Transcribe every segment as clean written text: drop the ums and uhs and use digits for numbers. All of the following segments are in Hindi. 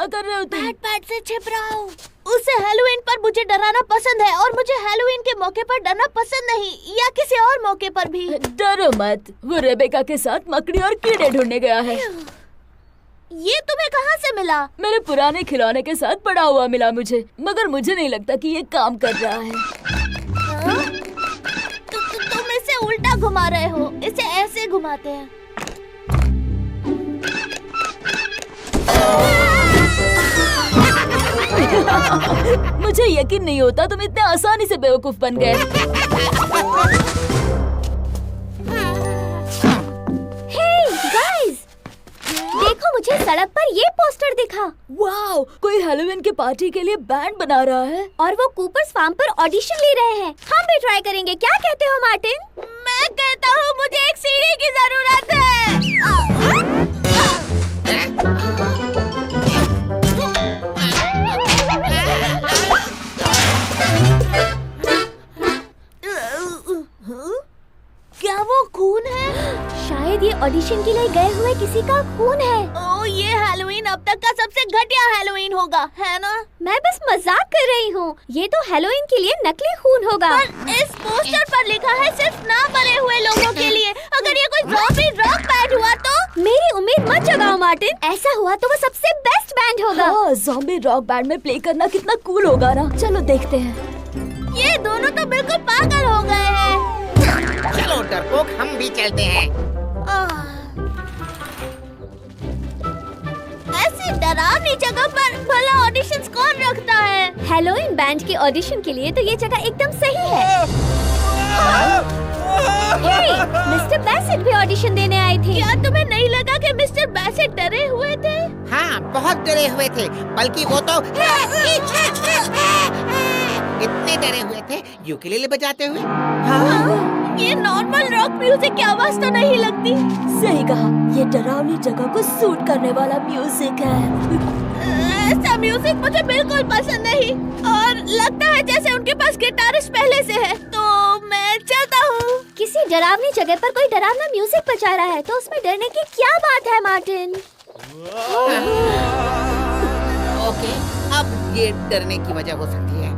क्या कर रहे हो तुम? बैट से छिप रहा हूँ। उसे हैलोवीन पर मुझे डराना पसंद है और मुझे हैलोवीन के मौके पर डरना पसंद नहीं, या किसी और मौके पर भी। डरो मत, वो रेबेका के साथ मकड़ी और कीड़े ढूंढने गया है। ये तुम्हें कहाँ से मिला? मेरे पुराने खिलौने के साथ पड़ा हुआ मिला मुझे, मगर मुझे नहीं लगता कि ये काम कर रहा है। तुम इसे उल्टा घुमा रहे हो, इसे ऐसे घुमाते हैं। मुझे यकीन नहीं होता तुम इतने आसानी से बेवकूफ बन गए। देखो, मुझे सड़क पर ये पोस्टर दिखा। वाओ, कोई हैलोवीन की पार्टी के लिए बैंड बना रहा है और वो कूपर्स फार्म पर ऑडिशन ले रहे हैं। हम भी ट्राई करेंगे, क्या कहते हो मार्टिन? मैं कहता हूँ मुझे एक सीढ़ी की जरूरत है। क्या वो खून है? शायद ये ऑडिशन के लिए गए हुए किसी का खून है। ओह, ये हैलोवीन अब तक का सबसे घटिया हैलोवीन होगा, है ना? मैं बस मजाक कर रही हूँ। ये तो हैलोवीन के लिए नकली खून होगा। पर इस पोस्टर पर लिखा है सिर्फ ना मरे हुए लोगों के लिए। अगर ये कोई ज़ॉम्बी रॉक बैंड हुआ तो? मेरी उम्मीद मत जगाओ मार्टिन। ऐसा हुआ तो वो सबसे बेस्ट बैंड होगा। हाँ, ज़ॉम्बी रॉक बैंड में प्ले करना कितना कूल होगा ना। चलो देखते हैं। ये दोनों तो बिल्कुल पागल हो गए हैं। चलो डरपोक, हम भी चलते हैं। ऐसी डरावनी जगह पर भला ऑडिशंस कौन रखता है? हैलोवीन बैंड के ऑडिशन के लिए तो ये जगह एकदम सही है। मिस्टर बैसेट भी ऑडिशन देने आए थे। क्या तुम्हें नहीं लगा कि मिस्टर बैसेट डरे हुए थे? हाँ, बहुत डरे हुए थे। बल्कि वो तो इतने डरे हुए थे यूकेलेले बजाते हुए। हाँ, ये नॉर्मल रॉक म्यूजिक की आवाज तो नहीं लगती। सही कहा, ये डरावनी जगह को सूट करने वाला म्यूजिक है। ऐसा म्यूजिक मुझे बिल्कुल पसंद नहीं, और लगता है जैसे उनके पास गिटारिस्ट पहले से है। तो मैं चलता हूँ। किसी डरावनी जगह पर कोई डरावना म्यूजिक बजा रहा है तो उसमें डरने की क्या बात है मार्टिन? ओके, अब ये डरने की वजह हो सकती है।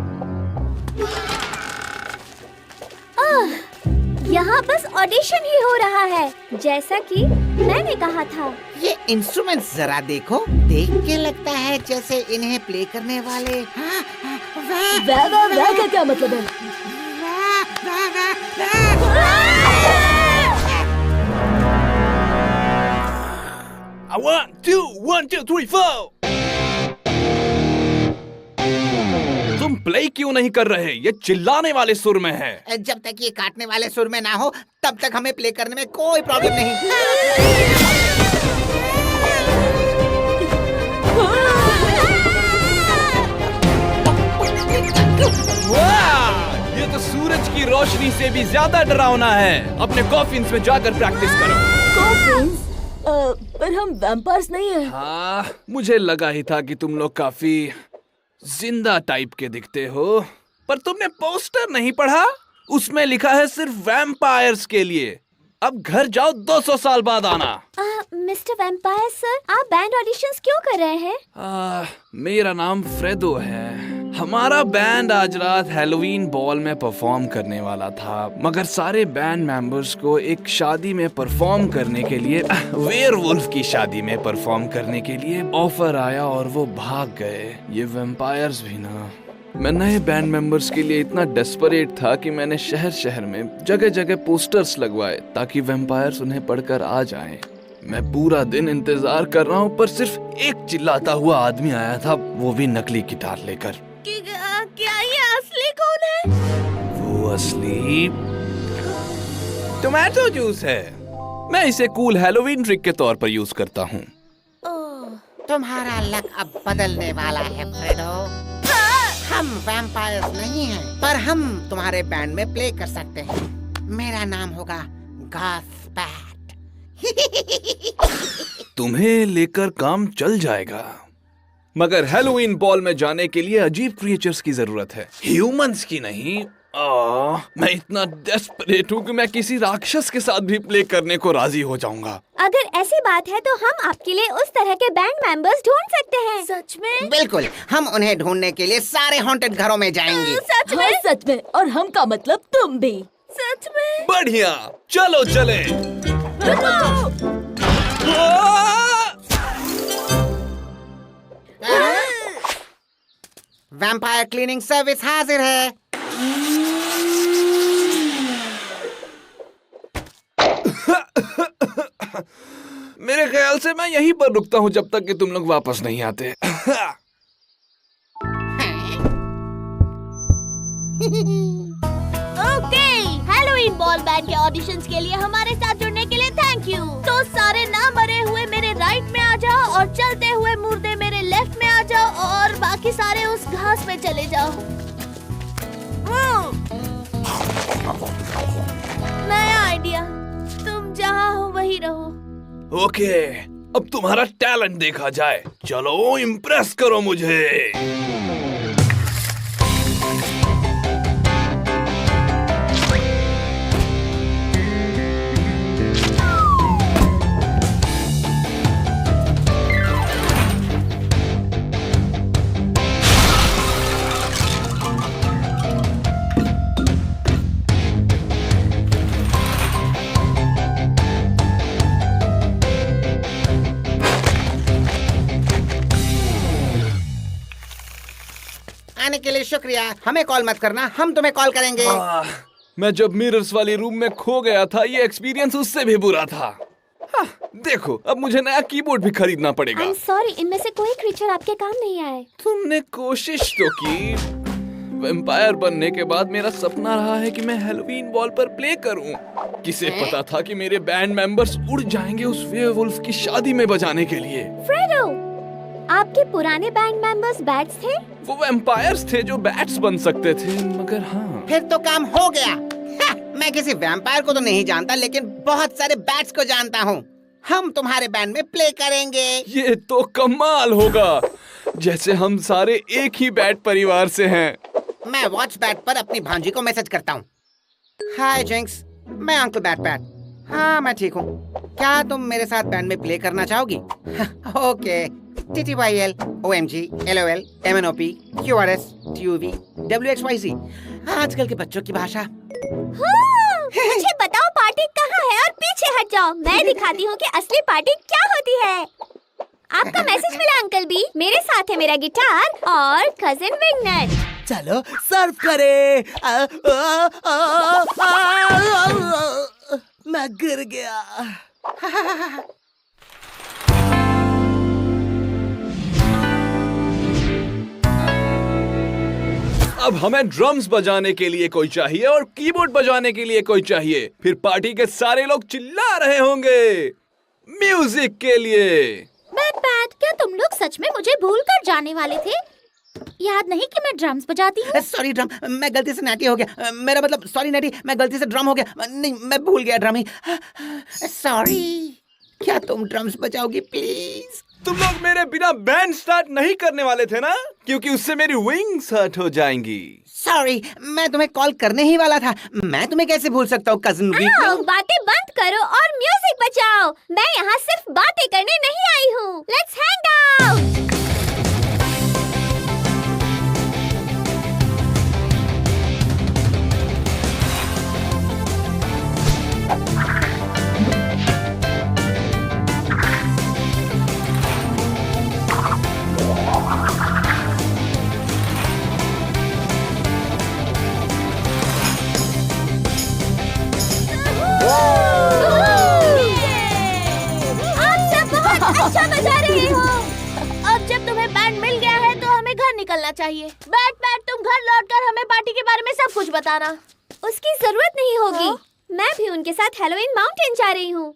यहाँ बस ऑडिशन ही हो रहा है, जैसा कि मैंने कहा था। ये इंस्ट्रूमेंट्स जरा देखो, देख के लगता है जैसे इन्हें प्ले करने वाले वाह का क्या मतलब है? One, two, 3, 4. तुम प्ले क्यों नहीं कर रहे? ये चिल्लाने वाले सुर में है। जब तक ये काटने वाले सुर में ना हो तब तक हमें प्ले करने में कोई प्रॉब्लम नहीं। वाह! ये तो सूरज की रोशनी से भी ज्यादा डरावना है। अपने कॉफिन्स में जाकर प्रैक्टिस करो। कॉफिन्स? पर हम वैम्पायर्स नहीं हैं। हाँ, मुझे लगा ही था कि तुम लोग काफी जिंदा टाइप के दिखते हो। पर तुमने पोस्टर नहीं पढ़ा? उसमें लिखा है सिर्फ वैम्पायर्स के लिए। अब घर जाओ, 200 साल बाद आना। मिस्टर वैम्पायर सर, आप बैंड ऑडिशंस क्यों कर रहे हैं? मेरा नाम फ्रेडो है। हमारा बैंड आज रात हैलोवीन बॉल में परफॉर्म करने वाला था, मगर सारे बैंड मेंबर्स को एक शादी में परफॉर्म करने के लिए, वेयरवुल्फ की शादी में परफॉर्म करने के लिए ऑफर आया और वो भाग गए। ये वैम्पायर्स भी ना। मैं नए बैंड मेंबर्स के लिए इतना डेस्परेट था कि मैंने शहर शहर में जगह जगह पोस्टर्स लगवाए ताकि वैम्पायर्स उन्हें पढ़कर आ जाएं। मैं पूरा दिन इंतजार कर रहा हूँ, पर सिर्फ एक चिल्लाता हुआ आदमी आया था, वो भी नकली गिटार लेकर। क्या ये असली कौन है? वो असली टोमेटो जूस है। मैं इसे कूल हैलोवीन ट्रिक के तौर पर यूज करता हूँ। तुम्हारा लक अब बदलने वाला है फ्रेडो। हम वैम्पायर्स नहीं हैं, पर हम तुम्हारे बैंड में प्ले कर सकते हैं। मेरा नाम होगा गॉसपैट। तुम्हें लेकर काम चल जाएगा, मगर हैलोवीन बॉल में जाने के लिए अजीब क्रिएचर्स की जरूरत है। ह्यूमंस की नहीं, मैं इतना डेस्परेट हूँ कि मैं किसी राक्षस के साथ भी प्ले करने को राजी हो जाऊंगा। अगर ऐसी बात है तो हम आपके लिए उस तरह के बैंड मेंबर्स ढूंढ सकते हैं। सच में? बिल्कुल, हम उन्हें ढूंढने के लिए सारे हॉन्टेड घरों में जाएंगे। सच में? हाँ, सच में। और हम का मतलब तुम भी। सच में? बढ़िया, चलो चले। वैम्पायर क्लीनिंग सर्विस हाजिर है। मेरे ख्याल से मैं यहीं पर रुकता हूँ जब तक कि तुम लोग वापस नहीं आते। ओके, हैलोवीन बॉल बैंड के ऑडिशंस के लिए हमारे साथ जुड़ने के लिए थैंक यू। तो सारे ना मरे हुए मेरे राइट में आ जाओ और चलते हुए मुर्दे मेरे लेफ्ट में आ जाओ और बाकी सारे उस घास में चले जाओ। नया आइडिया, तुम जहाँ हो वहीं रहो। ओके, अब तुम्हारा टैलेंट देखा जाए। चलो इम्प्रेस करो मुझे। आने के लिए शुक्रिया। हमें कॉल मत करना, हम तुम्हें कॉल करेंगे। मैं जब मिरर्स वाली रूम में खो गया था, ये एक्सपीरियंस उससे भी बुरा था। देखो, अब मुझे नया कीबोर्ड भी खरीदना पड़ेगा। I'm sorry, इनमें से कोई क्रीचर आपके काम नहीं आए। तुमने कोशिश तो की। वैम्पायर बनने के बाद मेरा सपना रहा है कि मैं हैलोवीन बॉल पर प्ले करूं। किसे पता था कि मेरे बैंड मेंबर्स उड़ जाएंगे उस वेयरवुल्फ की शादी में बजाने के लिए। फ्रेडो, आपके पुराने बैंड मेंबर्स बैट्स थे? वो वैम्पायर्स थे जो बैट्स बन सकते थे, मगर हाँ। फिर तो काम हो गया। मैं किसी वैम्पायर को तो नहीं जानता, लेकिन बहुत सारे बैट्स को जानता हूँ। हम तुम्हारे बैंड में प्ले करेंगे। ये तो कमाल होगा, जैसे हम सारे एक ही बैट परिवार से हैं। मैं वॉच बैट पर अपनी भांजी को मैसेज करता हूँ। हाय जिंक्स, मैं अंकल बैट बैट। हाँ, मैं ठीक हूँ। क्या तुम मेरे साथ बैंड में प्ले करना चाहोगी? Okay. TTYL, OMG, LOL, MNOP, QRS, TUV, WXYZ। आजकल के बच्चों की भाषा। मुझे बताओ पार्टी कहाँ है और पीछे हट जाओ। मैं दिखाती हूँ कि असली पार्टी क्या होती है। आपका मैसेज मिला अंकल बी। मेरे साथ है मेरा गिटार और कजिन विंगनट। चलो सर्व करे। मैं गिर गया। अब हमें ड्रम्स बजाने के लिए कोई चाहिए और कीबोर्ड बजाने के लिए कोई चाहिए। फिर पार्टी के सारे लोग चिल्ला रहे होंगे म्यूजिक के लिए। बैट, क्या तुम लोग सच में मुझे भूल कर जाने वाले थे? याद नहीं कि मैं ड्रम्स बजाती हूँ? सॉरी ड्रम, मैं गलती से नैटी हो गया। मेरा मतलब सॉरी नैटी, मैं गलती से ड्रम हो गया। नहीं, मैं भूल गया ड्रम ही। सॉरी। क्या तुम ड्रम्स बजाओगी प्लीज? तुम लोग मेरे बिना बैंड स्टार्ट नहीं करने वाले थे ना, क्योंकि उससे मेरी विंग्स हर्ट हो जाएंगी। सॉरी, मैं तुम्हें कॉल करने ही वाला था। मैं तुम्हें कैसे भूल सकता हूँ कजिन वीक। बातें बंद करो और म्यूजिक बजाओ। मैं यहाँ सिर्फ बातें करने नहीं आई हूँ। Let's hang out. अच्छा बजा रही हो। अब जब तुम्हें बैंड मिल गया है तो हमें घर निकलना चाहिए। बैट, तुम घर लौटकर हमें पार्टी के बारे में सब कुछ बताना। उसकी जरूरत नहीं होगी। मैं भी उनके साथ हैलोवीन माउंटेन जा रही हूँ।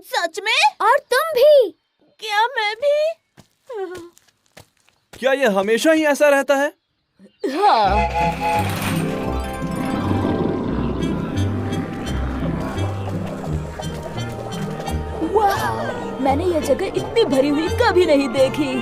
सच में? और तुम भी? क्या मैं भी? क्या ये हमेशा ही ऐसा रहता है? हाँ। मैंने ये जगह इतनी भरी हुई कभी नहीं देखी।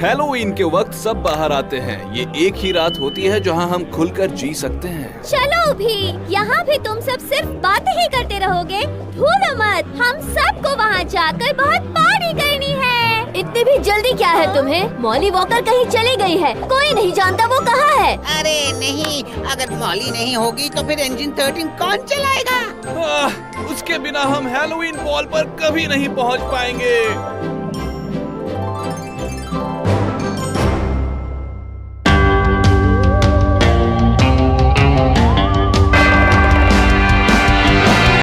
हैलोवीन के वक्त सब बाहर आते हैं। ये एक ही रात होती है जहाँ हम खुलकर जी सकते हैं। चलो भी, यहाँ भी तुम सब सिर्फ बातें ही करते रहोगे। भूलो मत, हम सबको वहाँ जाकर बहुत पार्टी करनी है। इतनी भी जल्दी क्या है तुम्हें? मॉली वॉकर कहीं चली गई है, कोई नहीं जानता वो कहाँ है। अरे नहीं, अगर मॉली नहीं होगी तो फिर इंजन 13 कौन चलाएगा? उसके बिना हम हैलोवीन बॉल पर कभी नहीं पहुंच पाएंगे।